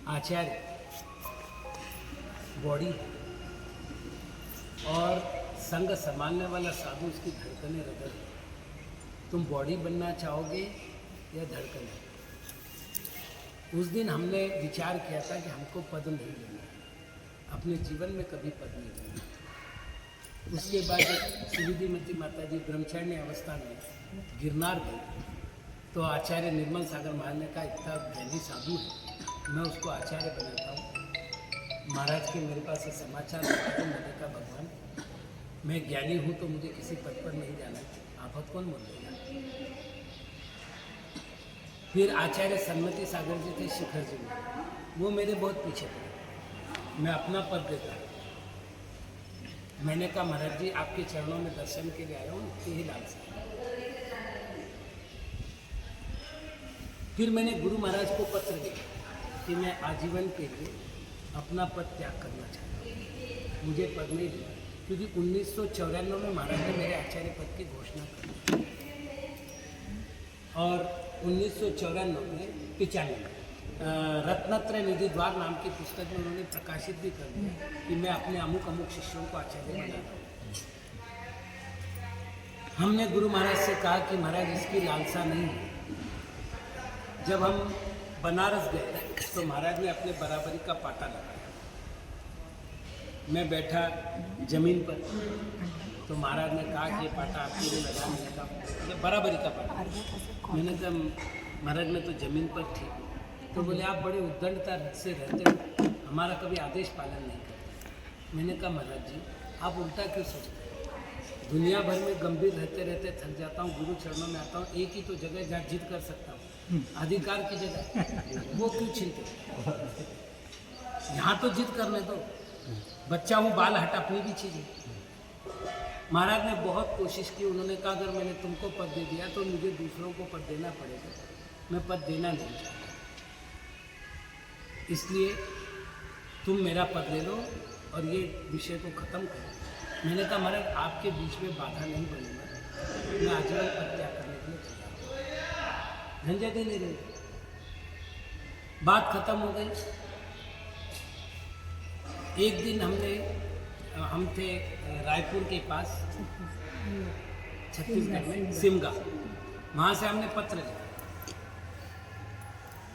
आचार्य body और संग संभालने वाला साधु उसकी धड़कने रगड़। तुम बॉडी बनना चाहोगे या धड़कने? उस दिन हमने विचार किया था कि हमको पद नहीं लेना, अपने जीवन में कभी पद नहीं लेना। उसके बाद श्रीमती माता जी ब्रह्मचारिणी अवस्था में गिरनार गई तो आचार्य निर्मल सागर महाराज ने कहा इतना ज्ञानी साधु है, मैं उसको आचार्य बनाता हूँ। महाराज के मेरे पास ये समाचार आया तो मैंने कहा भगवान मैं ज्ञानी हूँ तो मुझे किसी पद पर नहीं जाना, आफत कौन बोल देगा। फिर आचार्य सन्मति सागर जी थे शिखर जी में, वो मेरे बहुत पीछे पड़े, मैं अपना पद देता। मैंने कहा महाराज जी आपके चरणों में दर्शन के लिए आया हूँ, यही लालसा। फिर मैंने गुरु महाराज को पत्र लिखा कि मैं आजीवन के लिए अपना पद त्याग करना चाहता हूँ, मुझे पद नहीं देना, क्योंकि 1994 में महाराज ने मेरे आचार्य पद की घोषणा कर दी और 1995 में रत्नत्रय निधि द्वार नाम की पुस्तक में उन्होंने प्रकाशित भी कर दिया कि मैं अपने अमुक अमुक शिष्यों को आचार्य बना रहा हूँ। हमने गुरु महाराज से कहा कि महाराज इसकी लालसा नहीं है। जब हम बनारस गए तो महाराज ने अपने बराबरी का पाटा लगाया, मैं बैठा जमीन पर तो महाराज ने कहा कि ये पाटा आपके लिए लगा, मैंने कहा बराबरी का पाटा। मैंने कहा महाराज मैं तो ज़मीन पर थी, तो बोले आप बड़े उद्दंडता से रहते हो, हमारा कभी आदेश पालन नहीं करते। मैंने कहा महाराज जी आप उल्टा क्यों सोचते हैं, दुनिया भर में गंभीर रहते रहते थक जाता हूँ, गुरु चरणों में आता हूँ, एक ही तो जगह जहाँ जिद कर सकता हूँ, अधिकार की जगह वो क्यों छीनते, यहाँ तो जिद करने दो, बच्चा हूँ बाल हटा अपनी भी चीज़ें। महाराज ने बहुत कोशिश की, उन्होंने कहा अगर मैंने तुमको पद दे दिया तो मुझे दूसरों को पद देना पड़ेगा, मैं पद देना नहीं चाहता, इसलिए तुम मेरा पद ले लो और ये विषय को ख़त्म करो। मैंने कहा महाराज आपके बीच में बाधा नहीं बनूंगा, मैं आजीवन पद त्याग करने के लिए तैयार हूँ, झंझट ही नहीं रही। बात खत्म हो गई। एक दिन हम थे रायपुर के पास छत्तीसगढ़ में सिमगा, वहाँ से हमने पत्र लिखा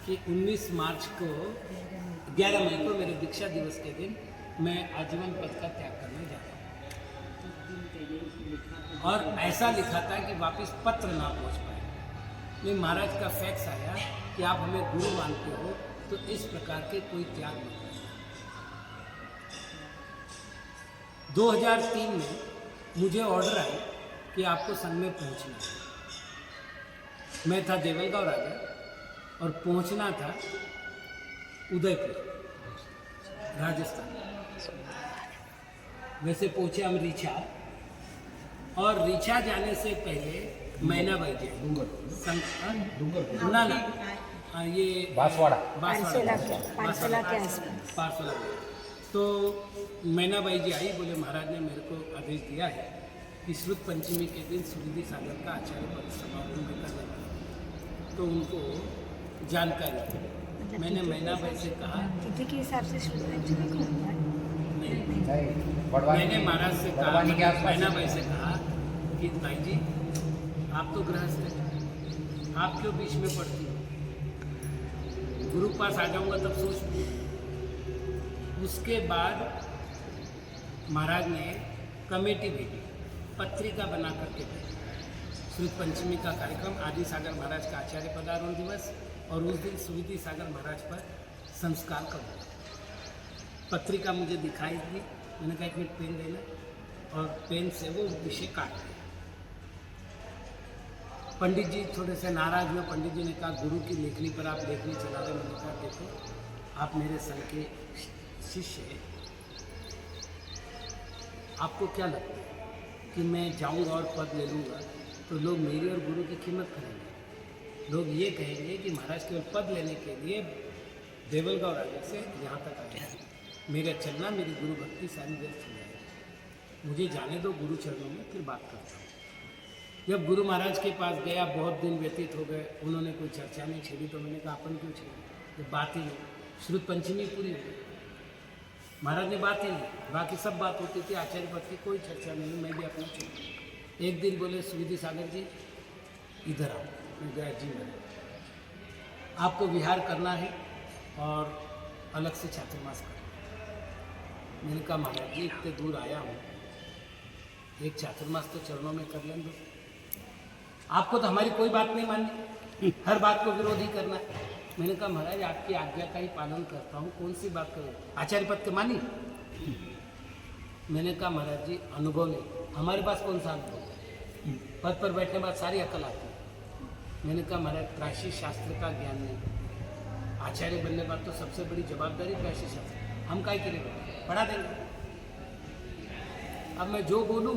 कि 19 मार्च को 11 मई को मेरे दीक्षा दिवस के दिन मैं आजीवन पद का त्याग करने जा रहा हूँ, और ऐसा लिखा था कि वापस पत्र ना पहुँच पाए। लेकिन महाराज का फैक्स आया कि आप हमें गुरु मानते हो तो इस प्रकार के कोई त्याग मत करना। 2003 में मुझे ऑर्डर आया कि आपको संघ में पहुंचना है। मैं था देवलगांव राजा और पहुंचना था उदयपुर राजस्थान। वैसे पहुंचे हम रीछा, और रीछा जाने से पहले मैना बाई जी ना ये बांसवाड़ा के आसपास। तो मैना बाई जी आई, बोले महाराज ने मेरे को आदेश दिया है कि श्रुत पंचमी के दिन सुनिधि सागर का आचार्य पद समापन में करने वाला, तो उनको जानकारी। मैंने मैना बाई से कहा तिथि के हिसाब से श्रुत पंचमी को होता है नहीं, मैंने महाराज से कहा, मैना बाई से कहा कि भाई जी आप तो गृहस्थ हैं, आप क्यों बीच में पड़ती हो, गुरु पास आ जाऊंगा तब सोच। उसके बाद महाराज ने कमेटी भेजी, पत्रिका बना करके भेजी, श्रुत पंचमी का कार्यक्रम आदि सागर महाराज का आचार्य पदारोहण दिवस, और उस दिन सुविधि सागर महाराज पर संस्कार का हुआ। पत्रिका मुझे दिखाई दी, मैंने कहा एक मिनट पेन देना, और पेन से वो विषय काट दिया। पंडित जी थोड़े से नाराज हुए। पंडित जी ने कहा गुरु की लेखनी पर आप लेखनी चला रहे। मैंने कहा देखो आप मेरे संघ के शिष्य हैं, आपको क्या लगता है कि मैं जाऊंगा और पद ले लूँगा तो लोग मेरी और गुरु की कीमत करेंगे, लोग ये कहेंगे कि महाराज केवल पद लेने के लिए देवलगांव राजा से यहाँ तक आया, मेरा चलना मेरी गुरु भक्ति सारी व्यर्थ हो जाएगी, मुझे जाने दो गुरु चरणों में, फिर बात करता हूँ। जब गुरु महाराज के पास गया, बहुत दिन व्यतीत हो गए, उन्होंने कोई चर्चा नहीं छेड़ी, तो मैंने कहा अपन क्यों छेड़ी, तो बात ही नहीं, श्रुत पंचमी पूरी हुई, महाराज ने बात ही नहीं, बाकी सब बात होती थी, आचार्य पद की कोई चर्चा नहीं। मैं भी अपना चुप। एक दिन बोले सुविधि सागर जी इधर आओ। मैं गया, जी मेरे आपको विहार करना है और अलग से चातुर्मास करना। मैंने कहा महाराज जी इतने दूर आया हूँ, एक चातुर्मास तो चरणों में कर लें दो। आपको तो हमारी कोई बात नहीं माननी, हर बात को विरोधी करना है। मैंने कहा महाराज आपकी आज्ञा का ही पालन करता हूँ, कौन सी बात करूँ, आचार्य पद के मानी। मैंने कहा महाराज जी अनुभव नहीं, हमारे पास कौन सा अनुभव है, पद पर बैठने के बाद सारी अकल आती है। मैंने कहा महाराज प्राची शास्त्र का ज्ञान नहीं, आचार्य बनने के बाद तो सबसे बड़ी जवाबदारी प्राची शास्त्र, हम काय करेंगे, पढ़ा देंगे। अब मैं जो बोलूँ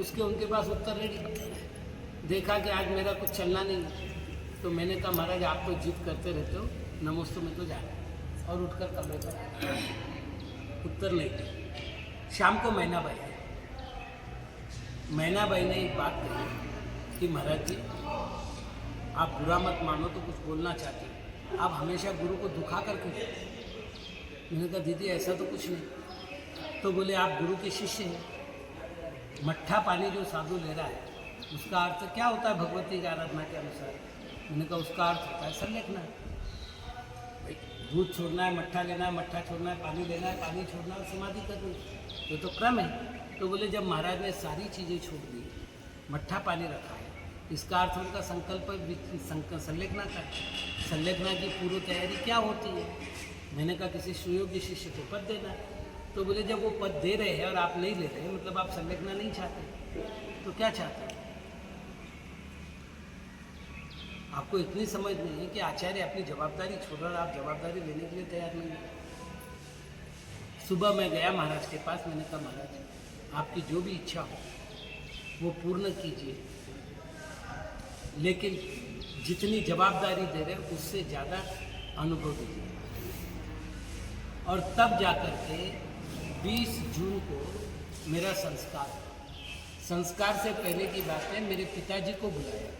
उसके उनके पास उत्तर रेडी। देखा कि आज मेरा कुछ चलना नहीं है, तो मैंने कहा महाराज आप तो जिद करते रहते हो, नमोस्तु में तो जा रहा और उठकर कमरे पर आया। उत्तर नहीं दिया। शाम को मैनाबाई आई। मैनाबाई ने एक बात कही कि महाराज जी आप बुरा मत मानो तो कुछ बोलना चाहती हो, आप हमेशा गुरु को दुखा करके देते। मैंने कहा दीदी ऐसा तो कुछ नहीं। तो बोले आप गुरु के शिष्य हैं, मट्ठा पानी जो साधु ले रहा है उसका अर्थ क्या होता है भगवती की आराधना के अनुसार। मैंने कहा उसका अर्थ होता है संलेखना। भाई दूध छोड़ना है, मट्ठा लेना है, मट्ठा छोड़ना है, पानी लेना है, पानी छोड़ना है, समाधि करनी, ये तो क्रम है। तो बोले जब महाराज ने सारी चीज़ें छोड़ दी, मट्ठा पानी रखा है, इसका अर्थ उनका संकल्प संलेखना का। संलेखना की पूर्व तैयारी क्या होती है। मैंने कहा किसी सुयोग्य शिष्य को पद देना है। तो बोले जब वो पद दे रहे हैं और आप नहीं ले रहे, मतलब आप संलेखना नहीं चाहते, तो क्या चाहते हैं। आपको इतनी समझ नहीं है कि आचार्य अपनी जवाबदारी छोड़ रहा, आप जवाबदारी लेने के लिए तैयार नहीं है। सुबह मैं गया महाराज के पास, मैंने कहा महाराज आपकी जो भी इच्छा हो वो पूर्ण कीजिए, लेकिन जितनी जवाबदारी दे रहे उससे ज़्यादा अनुभव दीजिए। और तब जाकर के 20 जून को मेरा संस्कार से पहले की बात है, मेरे पिताजी को बुलाया।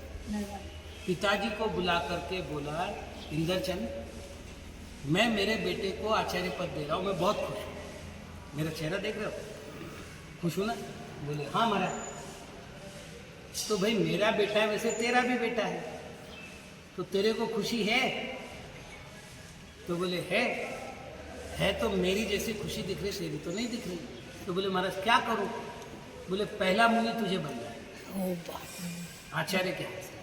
पिताजी को बुला करके बोला इंद्रचंद मैं मेरे बेटे को आचार्य पद दे रहा हूँ, मैं बहुत खुश हूँ। मेरा चेहरा देख रहे हो, खुश हूँ ना। बोले हाँ महाराज। तो भाई मेरा बेटा है, वैसे तेरा भी बेटा है, तो तेरे को खुशी है। तो बोले है तो मेरी जैसी खुशी दिख रही, तेरी तो नहीं दिख रही। तो बोले महाराज क्या करूँ। बोले पहला मुनि तुझे बन जाए आचार्य के हाथ से।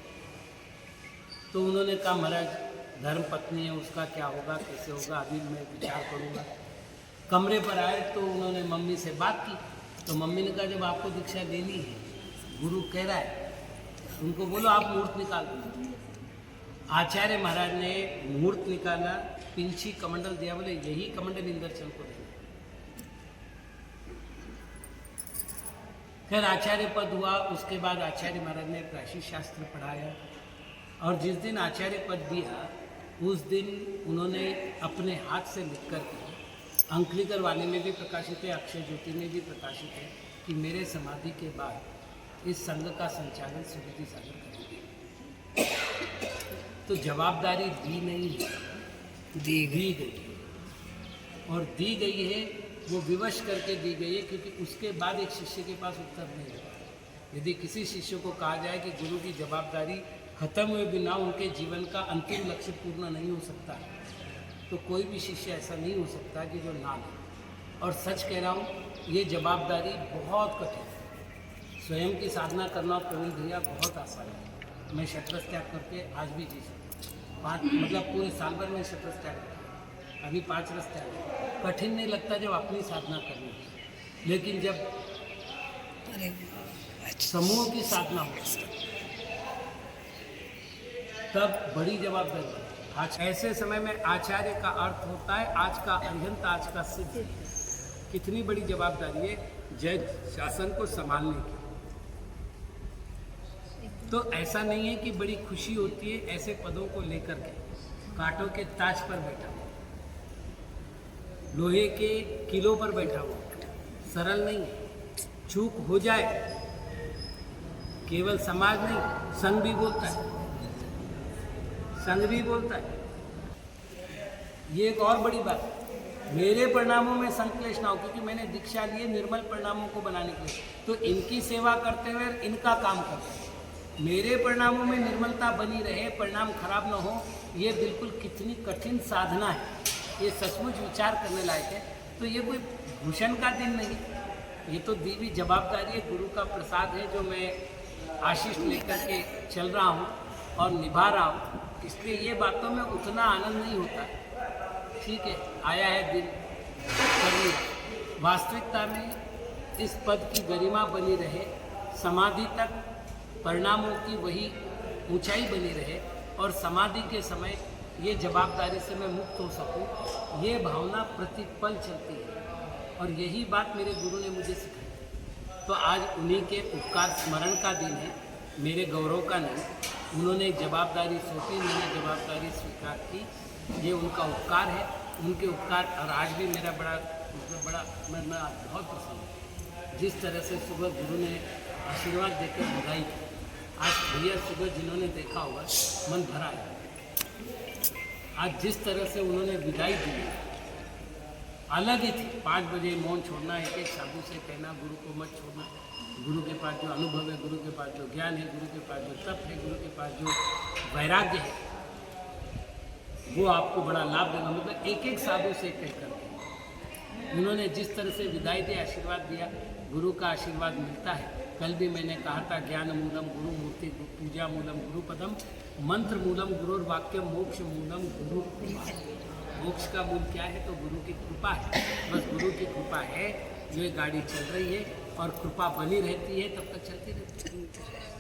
तो उन्होंने कहा महाराज धर्म पत्नी है, उसका क्या होगा, कैसे होगा, अभी मैं विचार करूँगा। कमरे पर आए तो उन्होंने मम्मी से बात की। तो मम्मी ने कहा जब आपको दीक्षा लेनी है, गुरु कह रहा है, उनको बोलो आप मुहूर्त निकाल दो। आचार्य महाराज ने मुहूर्त निकाला, पिंची कमंडल दिया, बोले यही कमंडल इंद्रचंद को देना। फिर आचार्य पद हुआ। उसके बाद आचार्य महाराज ने प्राची शास्त्र पढ़ाया, और जिस दिन आचार्य पद दिया उस दिन उन्होंने अपने हाथ से लिख कर के, अंकलिकर वाले में भी प्रकाशित है, अक्षय ज्योति में भी प्रकाशित है, कि मेरे समाधि के बाद इस संघ का संचालन सुविधि सागर करेंगे। तो जवाबदारी दी नहीं है, दी गई है। और दी गई है वो विवश करके दी गई है, क्योंकि उसके बाद एक शिष्य के पास उत्तर नहीं होगा। यदि किसी शिष्य को कहा जाए कि गुरु की जवाबदारी खत्म हुए बिना उनके जीवन का अंतिम लक्ष्य पूर्ण नहीं हो सकता, तो कोई भी शिष्य ऐसा नहीं हो सकता कि जो ना ले। और सच कह रहा हूँ, ये जवाबदारी बहुत कठिन है। स्वयं की साधना करना प्रवीण भैया बहुत आसान है। मैं शतरस त्याग करके आज भी जी सकता हूँ, मतलब पूरे साल भर में शतरस त्याग करता, अभी 5 रस त्याग। कठिन नहीं लगता जब अपनी साधना करनी है, लेकिन जब समूह की साधना हो तब बड़ी जवाबदारी। आज ऐसे समय में आचार्य का अर्थ होता है आज का अरिहंत, आज का सिद्ध। कितनी बड़ी जवाबदारी है जैन शासन को संभालने की। तो ऐसा नहीं है कि बड़ी खुशी होती है ऐसे पदों को लेकर के, कांटों के ताज पर बैठा हुआ, लोहे के किलों पर बैठा हुआ, सरल नहीं है। चूक हो जाए, केवल समाज नहीं, संघ भी बोलता है, संघ भी बोलता है। ये एक और बड़ी बात है। मेरे परिणामों में संक्लेश ना हो, क्योंकि मैंने दीक्षा ली है निर्मल परिणामों को बनाने के लिए, तो इनकी सेवा करते हुए इनका काम करते हैं। मेरे परिणामों में निर्मलता बनी रहे, परिणाम खराब ना हो, ये बिल्कुल कितनी कठिन साधना है, ये सचमुच विचार करने लायक है। तो ये कोई भूषण का दिन नहीं, ये तो दीवी जवाबदारी है, गुरु का प्रसाद है, जो मैं आशीष लेकर के चल रहा हूँ और निभा रहा हूँ। इसलिए ये बातों में उतना आनंद नहीं होता। ठीक है, आया है दिन, कर लिया। वास्तविकता में इस पद की गरिमा बनी रहे, समाधि तक परिणामों की वही ऊंचाई बनी रहे, और समाधि के समय ये जवाबदारी से मैं मुक्त हो सकूं, ये भावना प्रतिपल चलती है। और यही बात मेरे गुरु ने मुझे सिखाई। तो आज उन्हीं के उपकार स्मरण का दिन है, मेरे गौरव का नहीं। उन्होंने जवाबदारी सौंपी, मैंने जवाबदारी स्वीकार की, ये उनका उपकार है, उनके उपकार। और आज भी मेरा मैं बहुत प्रसन्न हूँ जिस तरह से सुबह गुरु ने आशीर्वाद देकर बधाई की। आज भैया सुबह जिन्होंने देखा होगा, मन भरा है। आज जिस तरह से उन्होंने विदाई दी अलग ही थी। 5 बजे मौन छोड़ना, एक साधु से कहना गुरु को मत छोड़ना, गुरु के पास जो अनुभव है, गुरु के पास जो ज्ञान है, गुरु के पास जो तप है, गुरु के पास जो वैराग्य है, वो आपको बड़ा लाभ देगा। मतलब एक साधु से कह करके उन्होंने जिस तरह से विदाई दी, आशीर्वाद दिया, गुरु का आशीर्वाद मिलता है। कल भी मैंने कहा था, ज्ञान मूलम गुरु मूर्ति, पूजा मूलम गुरु पदम, मंत्र मूलम गुरुर वाक्य, मोक्ष मूलम गुरु कृपा। मोक्ष का मूल क्या है? तो गुरु की कृपा है। बस गुरु की कृपा है, जो ये गाड़ी चल रही है, और कृपा बनी रहती है, तब तक चलती रहती है।